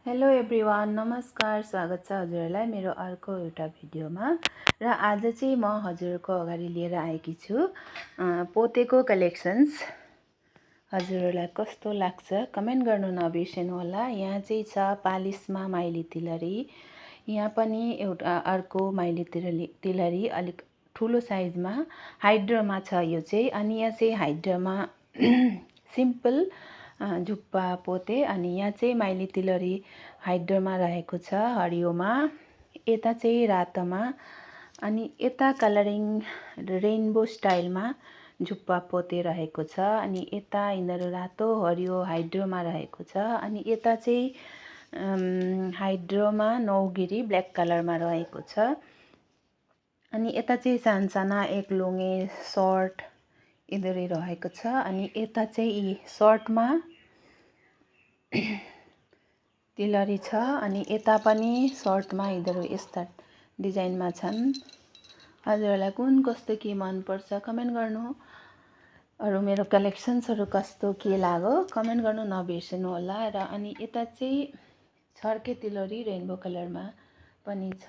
Hello everyone, नमस्कार। स्वागत छ हजुरहरूलाई मेरो अर्को एउटा भिडियोमा। र आज चाहिँ म हजुरको अगाडि लिएर आएकी छु पोतेको कलेक्सन्स। हजुरहरूलाई कस्तो लाग्छ कमेन्ट गर्नु नबिर्सनु होला। यहाँ चाहिँ छ पालिसमा माइली तिलहरी। यहाँ पनि एउटा अर्को माइली तिलहरी अलिक ठुलो साइजमा हाइड्रोमा छ यो चाहिँ। अनि यहाँ चाहिँ हाइड्रोमा सिम्पल झुप्पा पोते। अनि यहाँ चाहिँ माइली तिलहरी हाइड्रोमा रहेको छ हरियोमा, यता चाहिँ रातोमा, अनि यता कलरिङ रेनबो स्टाइलमा झुप्पा पोते रहेको छ। अनि यता यिनीहरू रातो हरियो हाइड्रोमा रहेको छ। अनि यता चाहिँ हाइड्रोमा नौगिरी ब्ल्याक कलरमा रहेको छ। अनि यता चाहिँ सानसाना एक लुङ्गे सर्ट यिनीहरू रहेको छ। अनि यता चाहिँ सर्टमा तिलहरी छ। अनि यता पनि सर्टमा यिनीहरू यस्ता डिजाइनमा छन्। हजुरहरूलाई कुन कस्तो के मनपर्छ कमेन्ट गर्नु। अरू मेरो कलेक्सन्सहरू कस्तो के लाग्यो कमेन्ट गर्नु नबिर्सनु होला। र अनि यता चाहिँ छर्के तिलहरी रेनबो कलरमा पनि छ।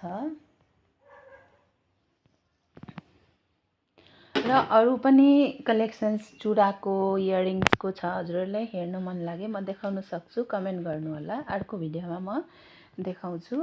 र अरू पनि कलेक्सन्स चुराको इयरिङ्सको छ। हजुरहरूलाई हेर्नु मन लागे म देखाउन सक्छु, कमेन्ट गर्नु होला। अर्को भिडियोमा म देखाउँछु।